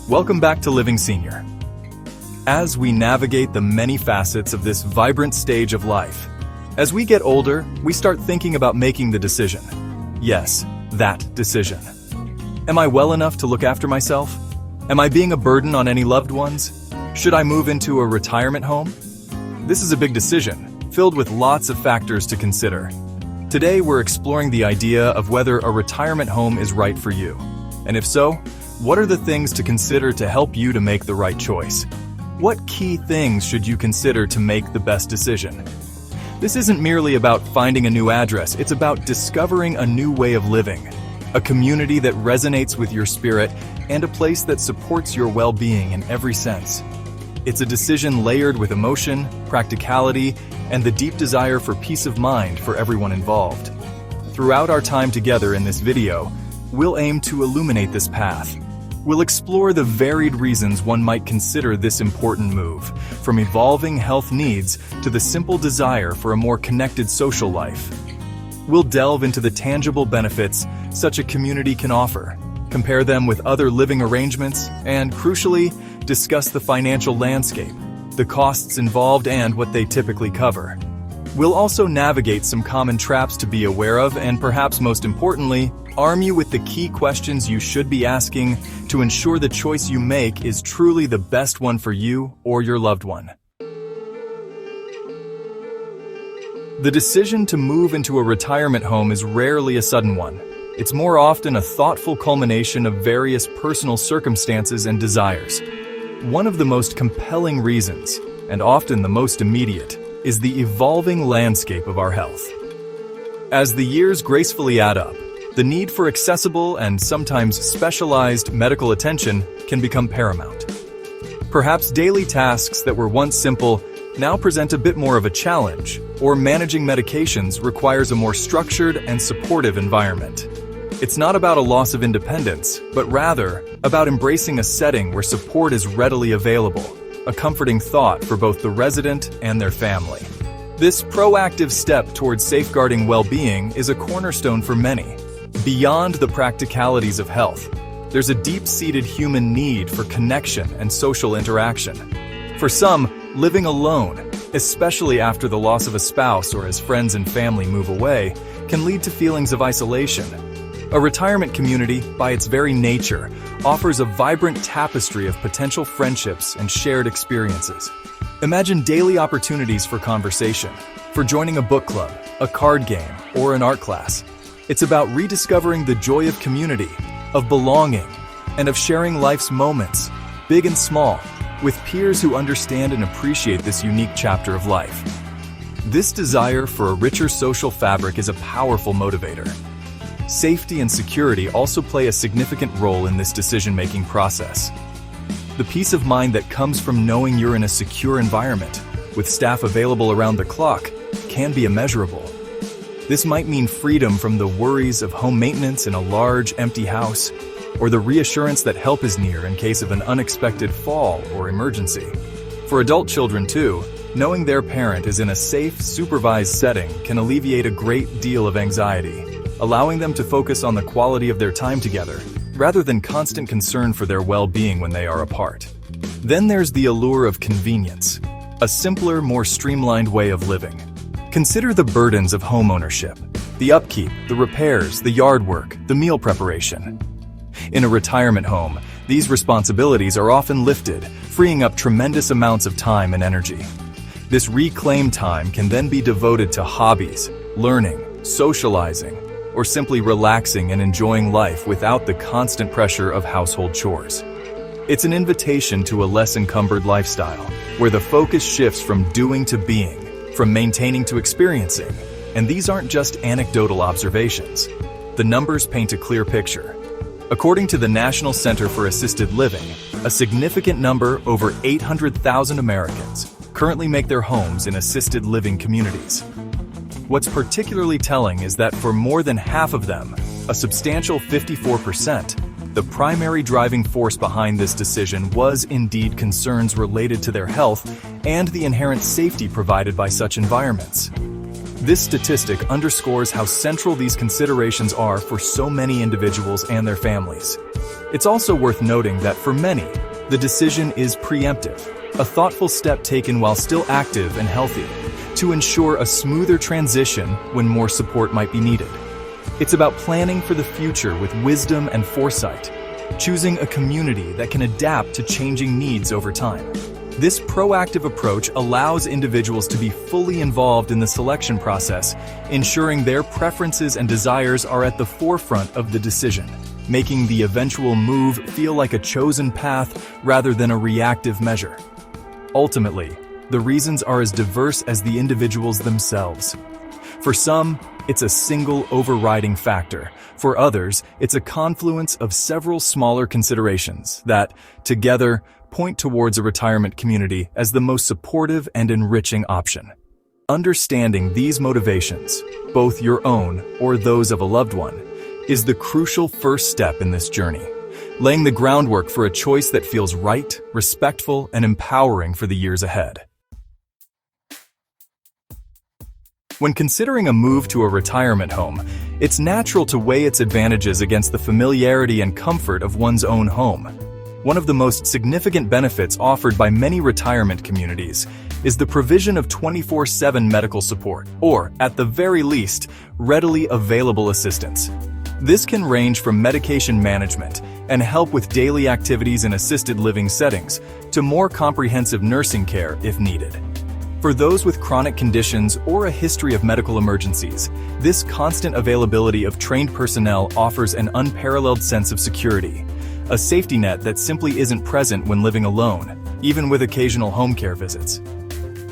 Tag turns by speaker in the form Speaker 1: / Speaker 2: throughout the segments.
Speaker 1: Welcome back to Living Senior. As we navigate the many facets of this vibrant stage of life, as we get older, we start thinking about making the decision. Yes, that decision. Am I well enough to look after myself? Am I being a burden on any loved ones? Should I move into a retirement home? This is a big decision, filled with lots of factors to consider. Today, we're exploring the idea of whether a retirement home is right for you. And if so, what are the things to consider to help you to make the right choice? What key things should you consider to make the best decision? This isn't merely about finding a new address, it's about discovering a new way of living, a community that resonates with your spirit, and a place that supports your well-being in every sense. It's a decision layered with emotion, practicality, and the deep desire for peace of mind for everyone involved. Throughout our time together in this video, we'll aim to illuminate this path. We'll explore the varied reasons one might consider this important move, from evolving health needs to the simple desire for a more connected social life. We'll delve into the tangible benefits such a community can offer, compare them with other living arrangements, and, crucially, discuss the financial landscape, the costs involved, and what they typically cover. We'll also navigate some common traps to be aware of and, perhaps most importantly, arm you with the key questions you should be asking to ensure the choice you make is truly the best one for you or your loved one. The decision to move into a retirement home is rarely a sudden one. It's more often a thoughtful culmination of various personal circumstances and desires. One of the most compelling reasons, and often the most immediate, is the evolving landscape of our health. As the years gracefully add up, the need for accessible and sometimes specialized medical attention can become paramount. Perhaps daily tasks that were once simple now present a bit more of a challenge, or managing medications requires a more structured and supportive environment. It's not about a loss of independence, but rather about embracing a setting where support is readily available, a comforting thought for both the resident and their family. This proactive step towards safeguarding well-being is a cornerstone for many. Beyond the practicalities of health, there's a deep-seated human need for connection and social interaction. For some, living alone, especially after the loss of a spouse or as friends and family move away, can lead to feelings of isolation. A retirement community, by its very nature, offers a vibrant tapestry of potential friendships and shared experiences. Imagine daily opportunities for conversation, for joining a book club, a card game, or an art class. It's about rediscovering the joy of community, of belonging, and of sharing life's moments, big and small, with peers who understand and appreciate this unique chapter of life. This desire for a richer social fabric is a powerful motivator. Safety and security also play a significant role in this decision-making process. The peace of mind that comes from knowing you're in a secure environment, with staff available around the clock, can be immeasurable. This might mean freedom from the worries of home maintenance in a large, empty house, or the reassurance that help is near in case of an unexpected fall or emergency. For adult children, too, knowing their parent is in a safe, supervised setting can alleviate a great deal of anxiety, allowing them to focus on the quality of their time together, rather than constant concern for their well-being when they are apart. Then there's the allure of convenience, a simpler, more streamlined way of living. Consider the burdens of homeownership, the upkeep, the repairs, the yard work, the meal preparation. In a retirement home, these responsibilities are often lifted, freeing up tremendous amounts of time and energy. This reclaimed time can then be devoted to hobbies, learning, socializing, or simply relaxing and enjoying life without the constant pressure of household chores. It's an invitation to a less encumbered lifestyle, where the focus shifts from doing to being, from maintaining to experiencing. And these aren't just anecdotal observations. The numbers paint a clear picture. According to the National Center for Assisted Living, a significant number, over 800,000 Americans, currently make their homes in assisted living communities. What's particularly telling is that for more than half of them, a substantial 54%, the primary driving force behind this decision was indeed concerns related to their health and the inherent safety provided by such environments. This statistic underscores how central these considerations are for so many individuals and their families. It's also worth noting that for many, the decision is preemptive, a thoughtful step taken while still active and healthy, to ensure a smoother transition when more support might be needed. It's about planning for the future with wisdom and foresight, choosing a community that can adapt to changing needs over time. This proactive approach allows individuals to be fully involved in the selection process, ensuring their preferences and desires are at the forefront of the decision, making the eventual move feel like a chosen path rather than a reactive measure. Ultimately, the reasons are as diverse as the individuals themselves. For some, it's a single overriding factor. For others, it's a confluence of several smaller considerations that, together, point towards a retirement community as the most supportive and enriching option. Understanding these motivations, both your own or those of a loved one, is the crucial first step in this journey, laying the groundwork for a choice that feels right, respectful, and empowering for the years ahead. When considering a move to a retirement home, it's natural to weigh its advantages against the familiarity and comfort of one's own home. One of the most significant benefits offered by many retirement communities is the provision of 24/7 medical support, or, at the very least, readily available assistance. This can range from medication management and help with daily activities in assisted living settings to more comprehensive nursing care if needed. For those with chronic conditions or a history of medical emergencies, this constant availability of trained personnel offers an unparalleled sense of security, a safety net that simply isn't present when living alone, even with occasional home care visits.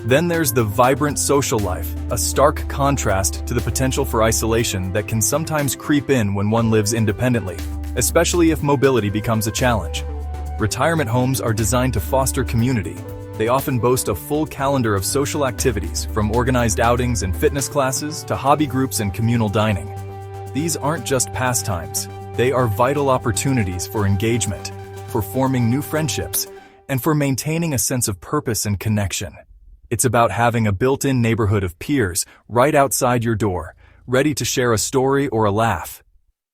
Speaker 1: Then there's the vibrant social life, a stark contrast to the potential for isolation that can sometimes creep in when one lives independently, especially if mobility becomes a challenge. Retirement homes are designed to foster community. They often boast a full calendar of social activities, from organized outings and fitness classes to hobby groups and communal dining. These aren't just pastimes. They are vital opportunities for engagement, for forming new friendships, and for maintaining a sense of purpose and connection. It's about having a built-in neighborhood of peers right outside your door, ready to share a story or a laugh.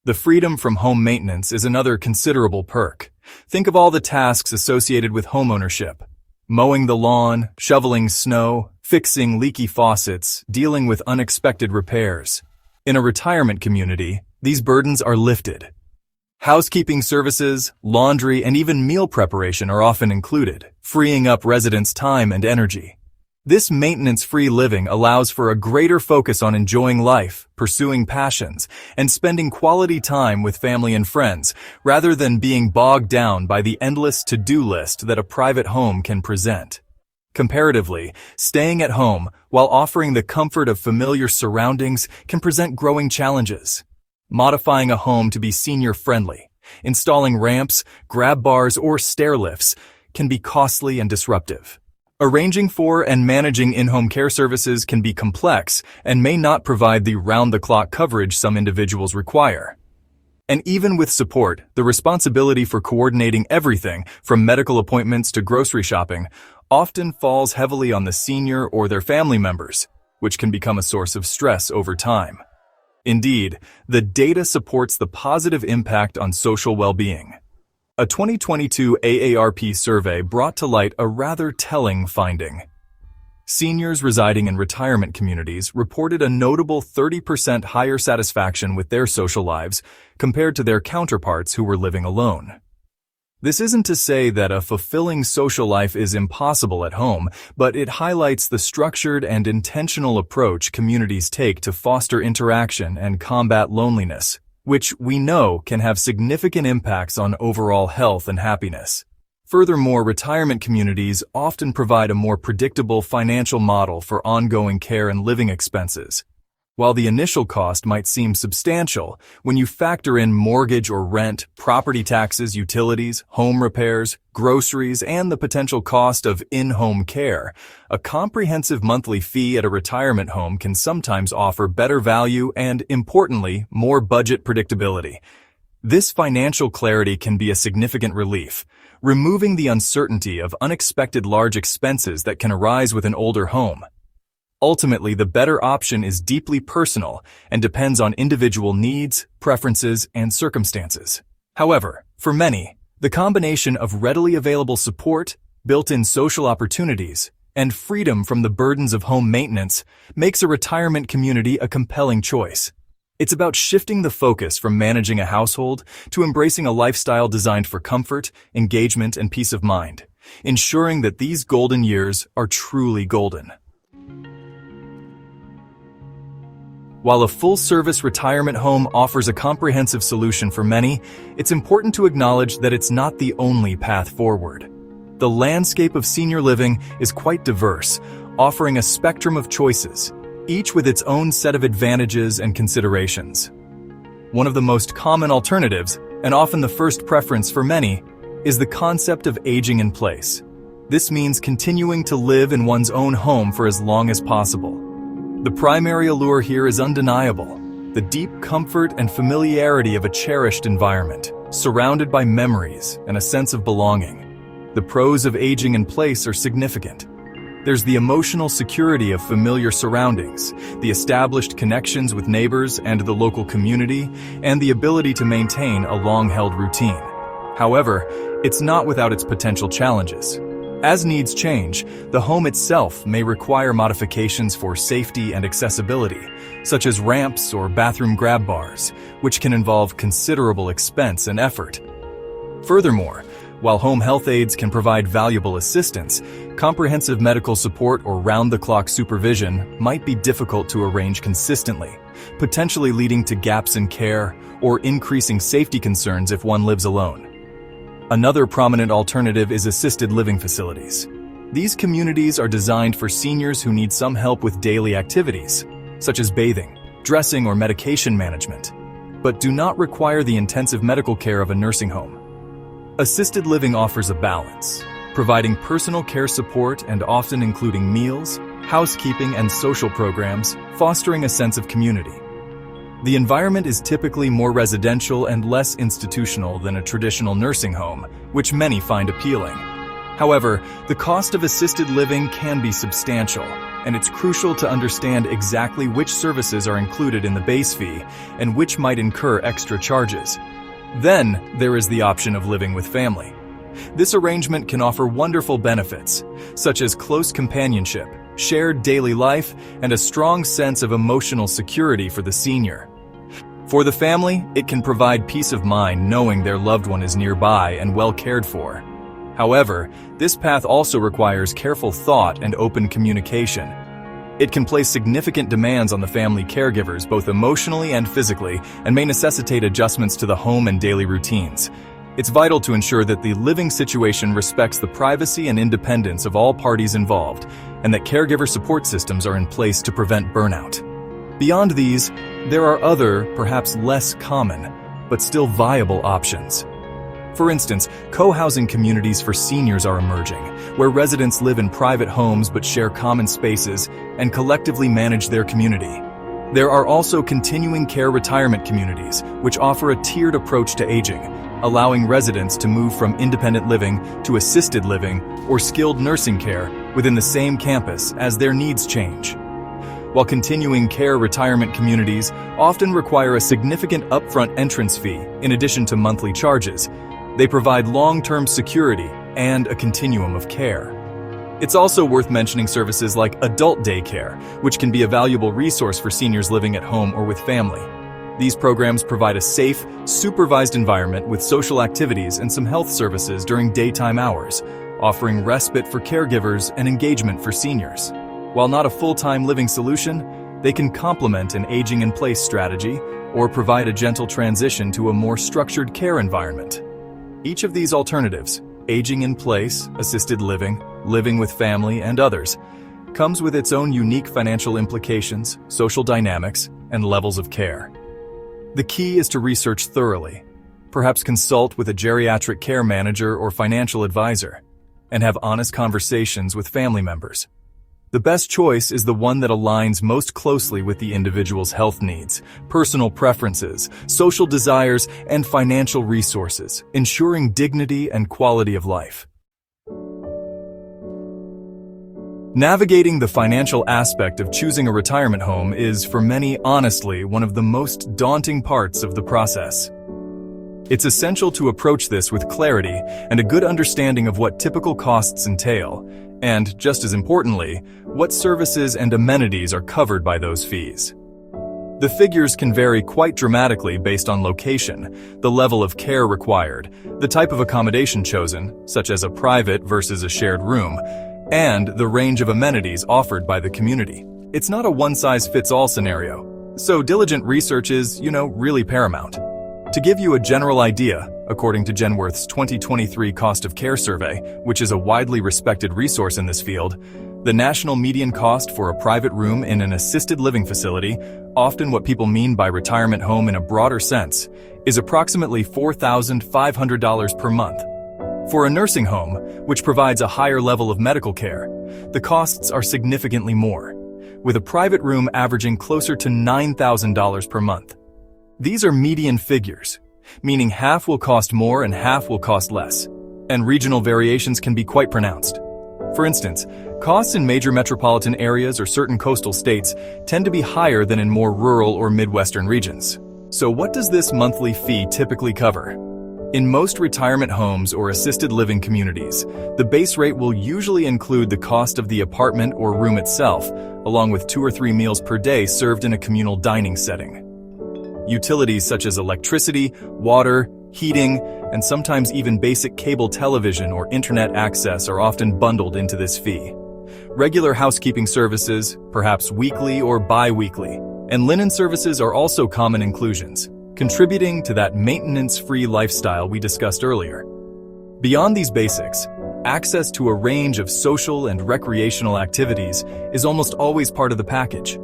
Speaker 1: The freedom from home maintenance is another considerable perk. Think of all the tasks associated with homeownership: mowing the lawn, shoveling snow, fixing leaky faucets, dealing with unexpected repairs. In a retirement community, these burdens are lifted. Housekeeping services, laundry, and even meal preparation are often included, freeing up residents' time and energy. This maintenance-free living allows for a greater focus on enjoying life, pursuing passions, and spending quality time with family and friends, rather than being bogged down by the endless to-do list that a private home can present. Comparatively, staying at home while offering the comfort of familiar surroundings can present growing challenges. Modifying a home to be senior-friendly, installing ramps, grab bars, or stair lifts can be costly and disruptive. Arranging for and managing in-home care services can be complex and may not provide the round-the-clock coverage some individuals require. And even with support, the responsibility for coordinating everything from medical appointments to grocery shopping often falls heavily on the senior or their family members, which can become a source of stress over time. Indeed, the data supports the positive impact on social well-being. A 2022 AARP survey brought to light a rather telling finding. Seniors residing in retirement communities reported a notable 30% higher satisfaction with their social lives compared to their counterparts who were living alone. This isn't to say that a fulfilling social life is impossible at home, but it highlights the structured and intentional approach communities take to foster interaction and combat loneliness, which we know can have significant impacts on overall health and happiness. Furthermore, retirement communities often provide a more predictable financial model for ongoing care and living expenses. While the initial cost might seem substantial, when you factor in mortgage or rent, property taxes, utilities, home repairs, groceries, and the potential cost of in-home care, a comprehensive monthly fee at a retirement home can sometimes offer better value and, importantly, more budget predictability. This financial clarity can be a significant relief, removing the uncertainty of unexpected large expenses that can arise with an older home. Ultimately, the better option is deeply personal and depends on individual needs, preferences, and circumstances. However, for many, the combination of readily available support, built-in social opportunities, and freedom from the burdens of home maintenance makes a retirement community a compelling choice. It's about shifting the focus from managing a household to embracing a lifestyle designed for comfort, engagement, and peace of mind, ensuring that these golden years are truly golden. While a full-service retirement home offers a comprehensive solution for many, it's important to acknowledge that it's not the only path forward. The landscape of senior living is quite diverse, offering a spectrum of choices, each with its own set of advantages and considerations. One of the most common alternatives, and often the first preference for many, is the concept of aging in place. This means continuing to live in one's own home for as long as possible. The primary allure here is undeniable: the deep comfort and familiarity of a cherished environment, surrounded by memories and a sense of belonging. The pros of aging in place are significant. There's the emotional security of familiar surroundings, the established connections with neighbors and the local community, and the ability to maintain a long-held routine. However, it's not without its potential challenges. As needs change, the home itself may require modifications for safety and accessibility, such as ramps or bathroom grab bars, which can involve considerable expense and effort. Furthermore, while home health aides can provide valuable assistance, comprehensive medical support or round-the-clock supervision might be difficult to arrange consistently, potentially leading to gaps in care or increasing safety concerns if one lives alone. Another prominent alternative is assisted living facilities. These communities are designed for seniors who need some help with daily activities, such as bathing, dressing, or medication management, but do not require the intensive medical care of a nursing home. Assisted living offers a balance, providing personal care support and often including meals, housekeeping, and social programs, fostering a sense of community. The environment is typically more residential and less institutional than a traditional nursing home, which many find appealing. However, the cost of assisted living can be substantial, and it's crucial to understand exactly which services are included in the base fee and which might incur extra charges. Then, there is the option of living with family. This arrangement can offer wonderful benefits, such as close companionship, shared daily life, and a strong sense of emotional security for the senior. For the family, it can provide peace of mind knowing their loved one is nearby and well cared for. However, this path also requires careful thought and open communication. It can place significant demands on the family caregivers both emotionally and physically, and may necessitate adjustments to the home and daily routines. It's vital to ensure that the living situation respects the privacy and independence of all parties involved, and that caregiver support systems are in place to prevent burnout. Beyond these, there are other, perhaps less common, but still viable options. For instance, co-housing communities for seniors are emerging, where residents live in private homes but share common spaces and collectively manage their community. There are also continuing care retirement communities, which offer a tiered approach to aging, allowing residents to move from independent living to assisted living or skilled nursing care within the same campus as their needs change. While continuing care retirement communities often require a significant upfront entrance fee in addition to monthly charges, they provide long-term security and a continuum of care. It's also worth mentioning services like adult daycare, which can be a valuable resource for seniors living at home or with family. These programs provide a safe, supervised environment with social activities and some health services during daytime hours, offering respite for caregivers and engagement for seniors. While not a full-time living solution, they can complement an aging-in-place strategy or provide a gentle transition to a more structured care environment. Each of these alternatives, aging in place, assisted living, living with family, and others, comes with its own unique financial implications, social dynamics, and levels of care. The key is to research thoroughly, perhaps consult with a geriatric care manager or financial advisor, and have honest conversations with family members. The best choice is the one that aligns most closely with the individual's health needs, personal preferences, social desires, and financial resources, ensuring dignity and quality of life. Navigating the financial aspect of choosing a retirement home is, for many, honestly, one of the most daunting parts of the process. It's essential to approach this with clarity and a good understanding of what typical costs entail, and, just as importantly, what services and amenities are covered by those fees. The figures can vary quite dramatically based on location, the level of care required, the type of accommodation chosen, such as a private versus a shared room, and the range of amenities offered by the community. It's not a one-size-fits-all scenario, so diligent research is, really paramount. To give you a general idea, according to Genworth's 2023 Cost of Care Survey, which is a widely respected resource in this field, the national median cost for a private room in an assisted living facility, often what people mean by retirement home in a broader sense, is approximately $4,500 per month. For a nursing home, which provides a higher level of medical care, the costs are significantly more, with a private room averaging closer to $9,000 per month. These are median figures, meaning half will cost more and half will cost less, and regional variations can be quite pronounced. For instance, costs in major metropolitan areas or certain coastal states tend to be higher than in more rural or Midwestern regions. So what does this monthly fee typically cover? In most retirement homes or assisted living communities, the base rate will usually include the cost of the apartment or room itself, along with 2 or 3 meals per day served in a communal dining setting. Utilities such as electricity, water, heating, and sometimes even basic cable television or internet access are often bundled into this fee. Regular housekeeping services, perhaps weekly or bi-weekly, and linen services are also common inclusions, contributing to that maintenance-free lifestyle we discussed earlier. Beyond these basics, access to a range of social and recreational activities is almost always part of the package.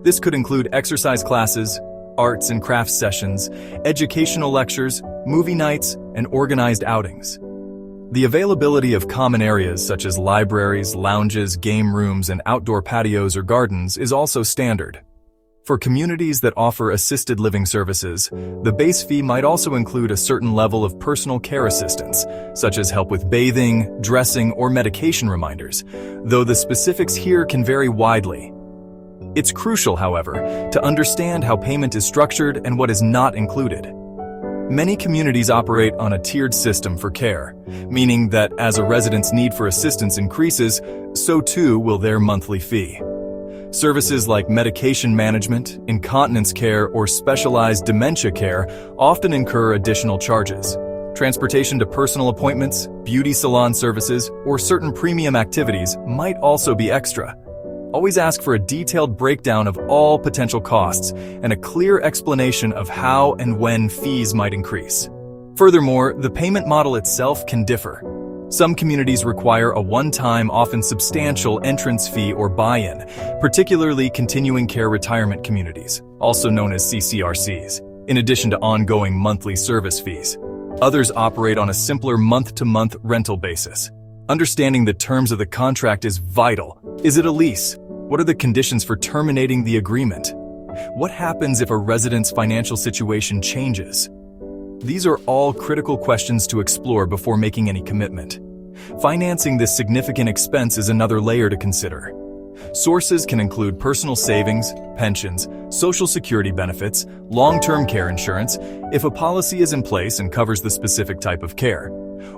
Speaker 1: This could include exercise classes, arts and crafts sessions, educational lectures, movie nights, and organized outings. The availability of common areas such as libraries, lounges, game rooms, and outdoor patios or gardens is also standard. For communities that offer assisted living services, the base fee might also include a certain level of personal care assistance, such as help with bathing, dressing, or medication reminders, though the specifics here can vary widely. It's crucial, however, to understand how payment is structured and what is not included. Many communities operate on a tiered system for care, meaning that as a resident's need for assistance increases, so too will their monthly fee. Services like medication management, incontinence care, or specialized dementia care often incur additional charges. Transportation to personal appointments, beauty salon services, or certain premium activities might also be extra. Always ask for a detailed breakdown of all potential costs and a clear explanation of how and when fees might increase. Furthermore, the payment model itself can differ. Some communities require a one-time, often substantial entrance fee or buy-in, particularly continuing care retirement communities, also known as CCRCs, in addition to ongoing monthly service fees. Others operate on a simpler month-to-month rental basis. Understanding the terms of the contract is vital. Is it a lease? What are the conditions for terminating the agreement? What happens if a resident's financial situation changes? These are all critical questions to explore before making any commitment. Financing this significant expense is another layer to consider. Sources can include personal savings, pensions, Social Security benefits, long-term care insurance, if a policy is in place and covers the specific type of care,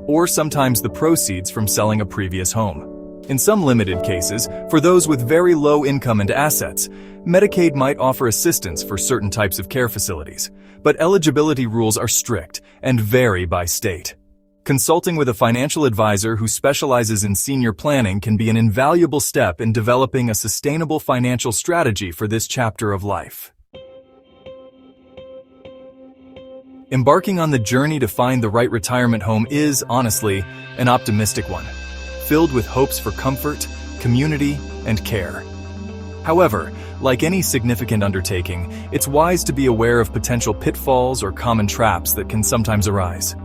Speaker 1: or sometimes the proceeds from selling a previous home. In some limited cases, for those with very low income and assets, Medicaid might offer assistance for certain types of care facilities, but eligibility rules are strict and vary by state. Consulting with a financial advisor who specializes in senior planning can be an invaluable step in developing a sustainable financial strategy for this chapter of life. Embarking on the journey to find the right retirement home is, honestly, an optimistic one, filled with hopes for comfort, community, and care. However, like any significant undertaking, it's wise to be aware of potential pitfalls or common traps that can sometimes arise.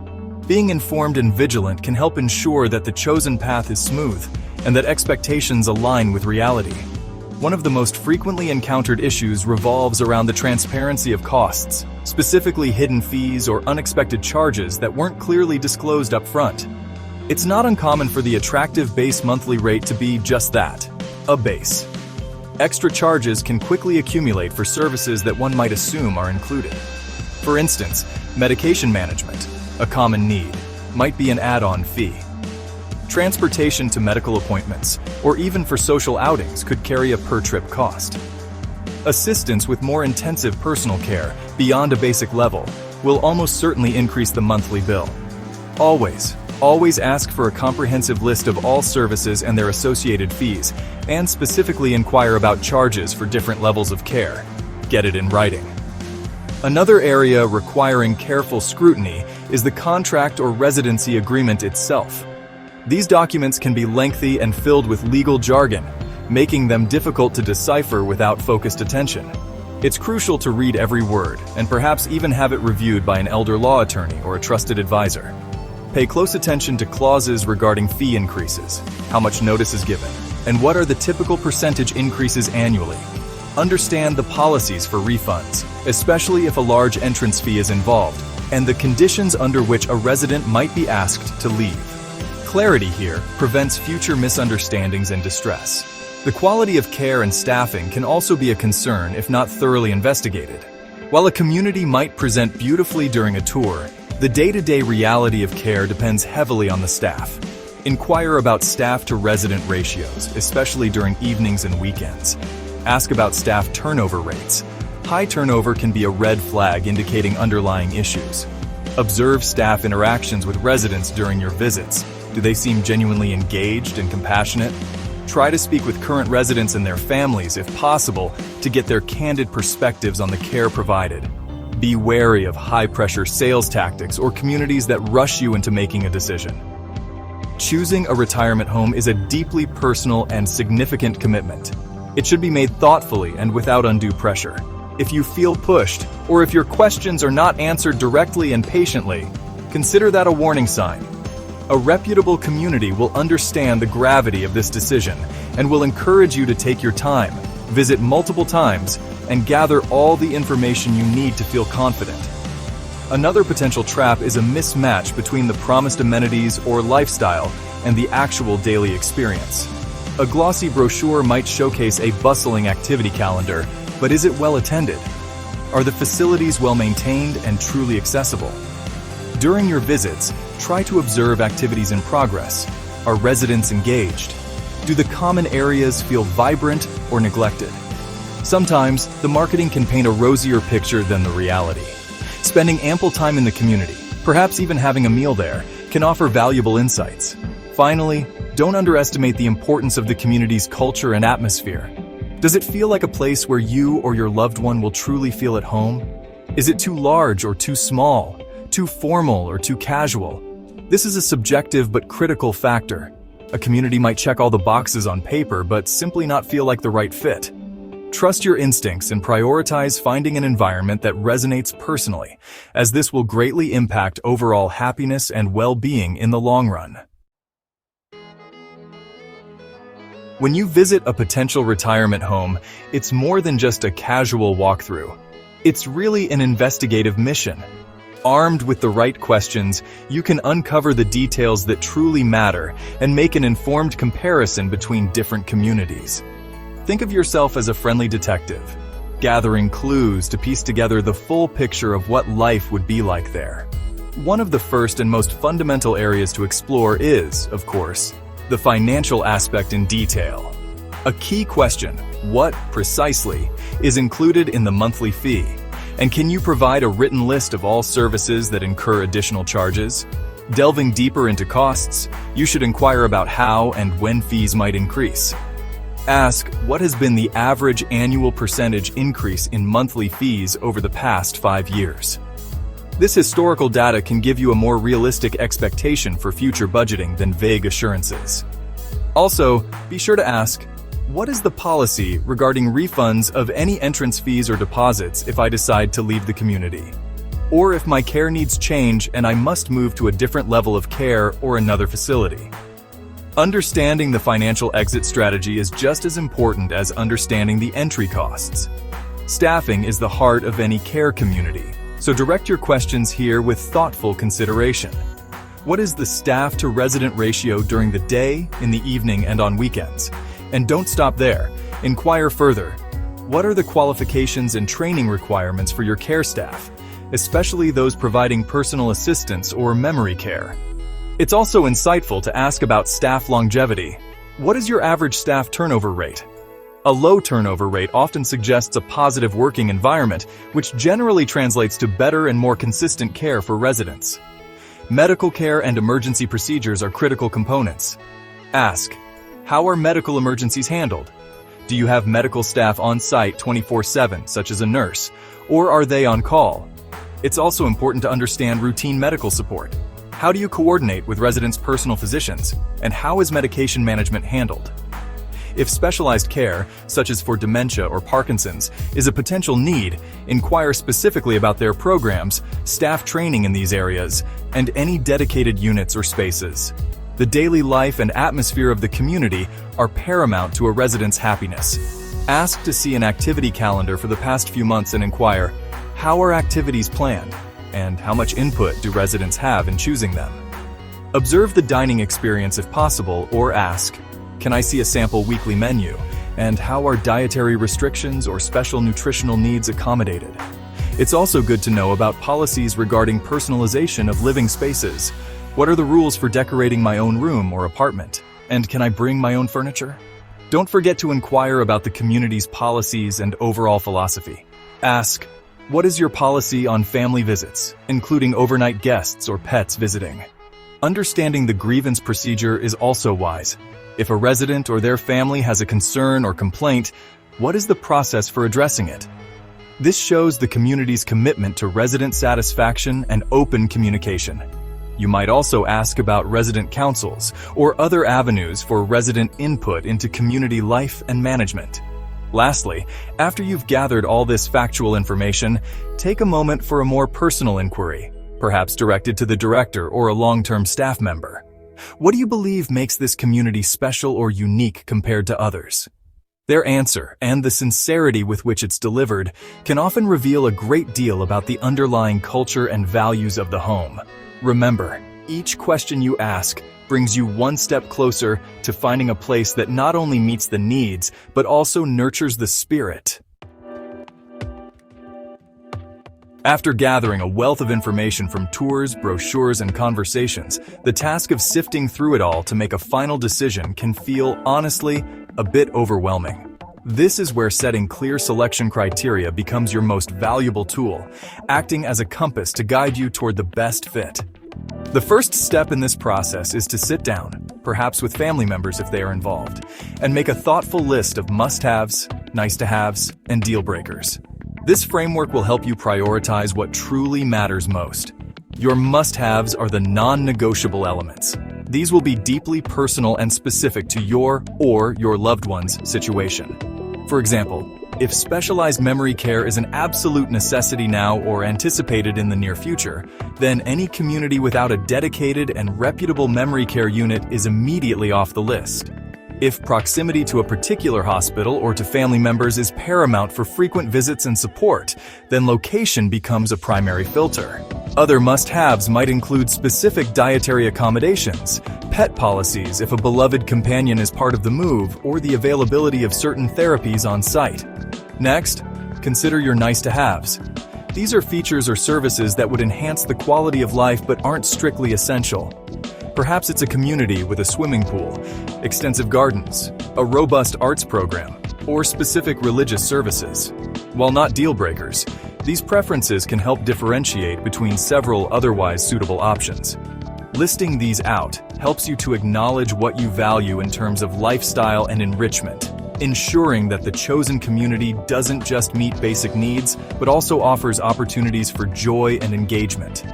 Speaker 1: Being informed and vigilant can help ensure that the chosen path is smooth and that expectations align with reality. One of the most frequently encountered issues revolves around the transparency of costs, specifically hidden fees or unexpected charges that weren't clearly disclosed up front. It's not uncommon for the attractive base monthly rate to be just that, A base. Extra charges can quickly accumulate for services that one might assume are included. For instance, medication management, a common need, might be an add-on fee. Transportation to medical appointments, or even for social outings, could carry a per-trip cost. Assistance with more intensive personal care, beyond a basic level, will almost certainly increase the monthly bill. Always ask for a comprehensive list of all services and their associated fees, and specifically inquire about charges for different levels of care. Get it in writing. Another area requiring careful scrutiny is the contract or residency agreement itself. These documents can be lengthy and filled with legal jargon, making them difficult to decipher without focused attention. It's crucial to read every word, and perhaps even have it reviewed by an elder law attorney or a trusted advisor. Pay close attention to clauses regarding fee increases, how much notice is given, and what are the typical percentage increases annually. Understand the policies for refunds, especially if a large entrance fee is involved, and the conditions under which a resident might be asked to leave. Clarity here prevents future misunderstandings and distress. The quality of care and staffing can also be a concern if not thoroughly investigated. While a community might present beautifully during a tour, the day-to-day reality of care depends heavily on the staff. Inquire about staff-to-resident ratios, especially during evenings and weekends. Ask about staff turnover rates. High turnover can be a red flag indicating underlying issues. Observe staff interactions with residents during your visits. Do they seem genuinely engaged and compassionate? Try to speak with current residents and their families, if possible, to get their candid perspectives on the care provided. Be wary of high-pressure sales tactics or communities that rush you into making a decision. Choosing a retirement home is a deeply personal and significant commitment. It should be made thoughtfully and without undue pressure. If you feel pushed, or if your questions are not answered directly and patiently, consider that a warning sign. A reputable community will understand the gravity of this decision and will encourage you to take your time, visit multiple times, and gather all the information you need to feel confident. Another potential trap is a mismatch between the promised amenities or lifestyle and the actual daily experience. A glossy brochure might showcase a bustling activity calendar, but is it well attended? Are the facilities well maintained and truly accessible? During your visits, try to observe activities in progress. Are residents engaged? Do the common areas feel vibrant or neglected? Sometimes, the marketing can paint a rosier picture than the reality. Spending ample time in the community, perhaps even having a meal there, can offer valuable insights. Finally, don't underestimate the importance of the community's culture and atmosphere. Does it feel like a place where you or your loved one will truly feel at home? Is it too large or too small? Too formal or too casual? This is a subjective but critical factor. A community might check all the boxes on paper but simply not feel like the right fit. Trust your instincts and prioritize finding an environment that resonates personally, as this will greatly impact overall happiness and well-being in the long run. When you visit a potential retirement home, it's more than just a casual walkthrough. It's really an investigative mission. Armed with the right questions, you can uncover the details that truly matter and make an informed comparison between different communities. Think of yourself as a friendly detective, gathering clues to piece together the full picture of what life would be like there. One of the first and most fundamental areas to explore is, of course, the financial aspect in detail. A key question, what, precisely, is included in the monthly fee? And can you provide a written list of all services that incur additional charges? Delving deeper into costs, you should inquire about how and when fees might increase. Ask, what has been the average annual percentage increase in monthly fees over the past 5 years? This historical data can give you a more realistic expectation for future budgeting than vague assurances. Also, be sure to ask, what is the policy regarding refunds of any entrance fees or deposits if I decide to leave the community? Or if my care needs change and I must move to a different level of care or another facility? Understanding the financial exit strategy is just as important as understanding the entry costs. Staffing is the heart of any care community, so direct your questions here with thoughtful consideration. What is the staff-to-resident ratio during the day, in the evening, and on weekends? And don't stop there. Inquire further. What are the qualifications and training requirements for your care staff, especially those providing personal assistance or memory care? It's also insightful to ask about staff longevity. What is your average staff turnover rate? A low turnover rate often suggests a positive working environment, which generally translates to better and more consistent care for residents. Medical care and emergency procedures are critical components. Ask, how are medical emergencies handled? Do you have medical staff on site 24/7, such as a nurse, or are they on call? It's also important to understand routine medical support. How do you coordinate with residents' personal physicians, and how is medication management handled? If specialized care, such as for dementia or Parkinson's, is a potential need, inquire specifically about their programs, staff training in these areas, and any dedicated units or spaces. The daily life and atmosphere of the community are paramount to a resident's happiness. Ask to see an activity calendar for the past few months and inquire, how are activities planned, and how much input do residents have in choosing them? Observe the dining experience if possible, or ask, can I see a sample weekly menu, and how are dietary restrictions or special nutritional needs accommodated? It's also good to know about policies regarding personalization of living spaces. What are the rules for decorating my own room or apartment? And can I bring my own furniture? Don't forget to inquire about the community's policies and overall philosophy. Ask, what is your policy on family visits, including overnight guests or pets visiting? Understanding the grievance procedure is also wise. If a resident or their family has a concern or complaint, what is the process for addressing it? This shows the community's commitment to resident satisfaction and open communication. You might also ask about resident councils or other avenues for resident input into community life and management. Lastly, after you've gathered all this factual information, take a moment for a more personal inquiry, perhaps directed to the director or a long-term staff member. What do you believe makes this community special or unique compared to others? Their answer, and the sincerity with which it's delivered, can often reveal a great deal about the underlying culture and values of the home. Remember, each question you ask brings you one step closer to finding a place that not only meets the needs, but also nurtures the spirit. After gathering a wealth of information from tours, brochures, and conversations, the task of sifting through it all to make a final decision can feel, honestly, a bit overwhelming. This is where setting clear selection criteria becomes your most valuable tool, acting as a compass to guide you toward the best fit. The first step in this process is to sit down, perhaps with family members if they are involved, and make a thoughtful list of must-haves, nice-to-haves, and deal-breakers. This framework will help you prioritize what truly matters most. Your must-haves are the non-negotiable elements. These will be deeply personal and specific to your or your loved one's situation. For example, if specialized memory care is an absolute necessity now or anticipated in the near future, then any community without a dedicated and reputable memory care unit is immediately off the list. If proximity to a particular hospital or to family members is paramount for frequent visits and support, then location becomes a primary filter. Other must-haves might include specific dietary accommodations, pet policies if a beloved companion is part of the move, or the availability of certain therapies on site. Next, consider your nice-to-haves. These are features or services that would enhance the quality of life but aren't strictly essential. Perhaps it's a community with a swimming pool, extensive gardens, a robust arts program, or specific religious services. While not deal breakers, these preferences can help differentiate between several otherwise suitable options. Listing these out helps you to acknowledge what you value in terms of lifestyle and enrichment, ensuring that the chosen community doesn't just meet basic needs, but also offers opportunities for joy and engagement.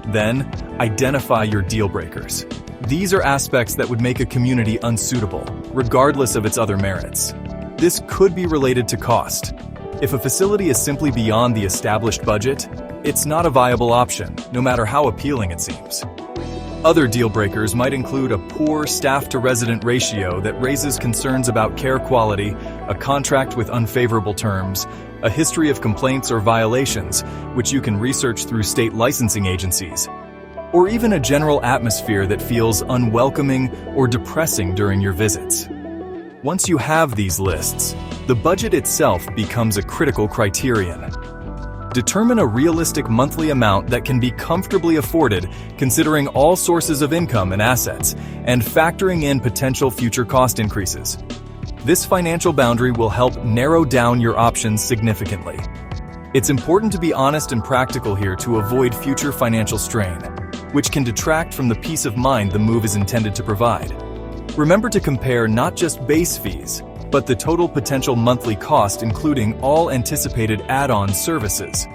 Speaker 1: Then, identify your deal breakers. These are aspects that would make a community unsuitable, regardless of its other merits. This could be related to cost. If a facility is simply beyond the established budget, it's not a viable option, no matter how appealing it seems. Other deal breakers might include a poor staff-to-resident ratio that raises concerns about care quality, a contract with unfavorable terms, a history of complaints or violations, which you can research through state licensing agencies, or even a general atmosphere that feels unwelcoming or depressing during your visits. Once you have these lists, the budget itself becomes a critical criterion. Determine a realistic monthly amount that can be comfortably afforded, considering all sources of income and assets, and factoring in potential future cost increases. This financial boundary will help narrow down your options significantly. It's important to be honest and practical here to avoid future financial strain, which can detract from the peace of mind the move is intended to provide. Remember to compare not just base fees, but the total potential monthly cost, including all anticipated add-on services.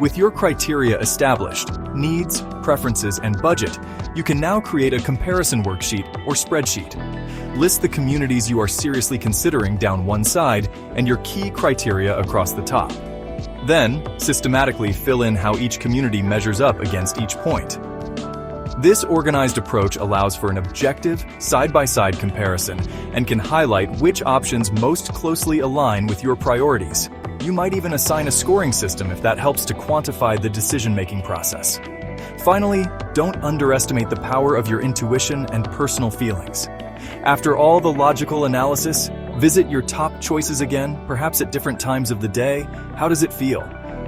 Speaker 1: With your criteria established, needs, preferences, and budget, you can now create a comparison worksheet or spreadsheet. List the communities you are seriously considering down one side and your key criteria across the top. Then, systematically fill in how each community measures up against each point. This organized approach allows for an objective, side-by-side comparison and can highlight which options most closely align with your priorities. You might even assign a scoring system if that helps to quantify the decision-making process. Finally, don't underestimate the power of your intuition and personal feelings. After all the logical analysis, visit your top choices again, perhaps at different times of the day. How does it feel?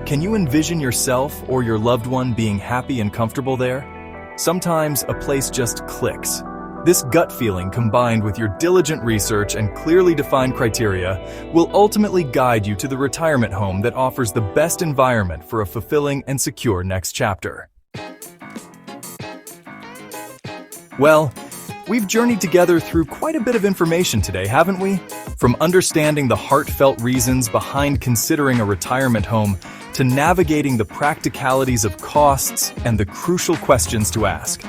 Speaker 1: Can you envision yourself or your loved one being happy and comfortable there? Sometimes a place just clicks. This gut feeling, combined with your diligent research and clearly defined criteria, will ultimately guide you to the retirement home that offers the best environment for a fulfilling and secure next chapter. Well, we've journeyed together through quite a bit of information today, haven't we? From understanding the heartfelt reasons behind considering a retirement home to navigating the practicalities of costs and the crucial questions to ask.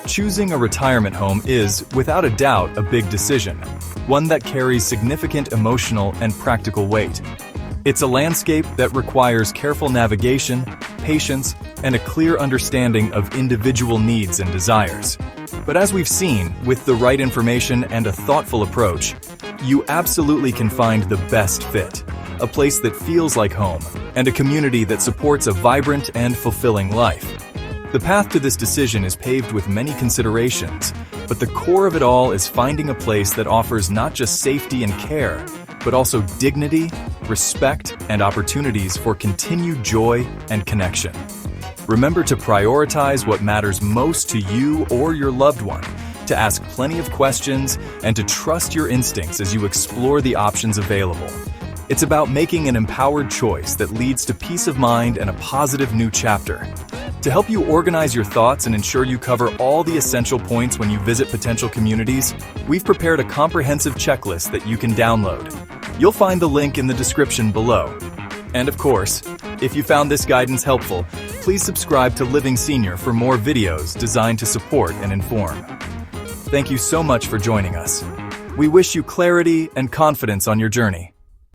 Speaker 1: Choosing a retirement home is, without a doubt, a big decision, one that carries significant emotional and practical weight. It's a landscape that requires careful navigation, patience, and a clear understanding of individual needs and desires. But as we've seen, with the right information and a thoughtful approach, you absolutely can find the best fit. A place that feels like home, and a community that supports a vibrant and fulfilling life. The path to this decision is paved with many considerations, but the core of it all is finding a place that offers not just safety and care, but also dignity, respect, and opportunities for continued joy and connection. Remember to prioritize what matters most to you or your loved one, to ask plenty of questions, and to trust your instincts as you explore the options available. It's about making an empowered choice that leads to peace of mind and a positive new chapter. To help you organize your thoughts and ensure you cover all the essential points when you visit potential communities, we've prepared a comprehensive checklist that you can download. You'll find the link in the description below. And of course, if you found this guidance helpful, please subscribe to Living Senior for more videos designed to support and inform. Thank you so much for joining us. We wish you clarity and confidence on your journey.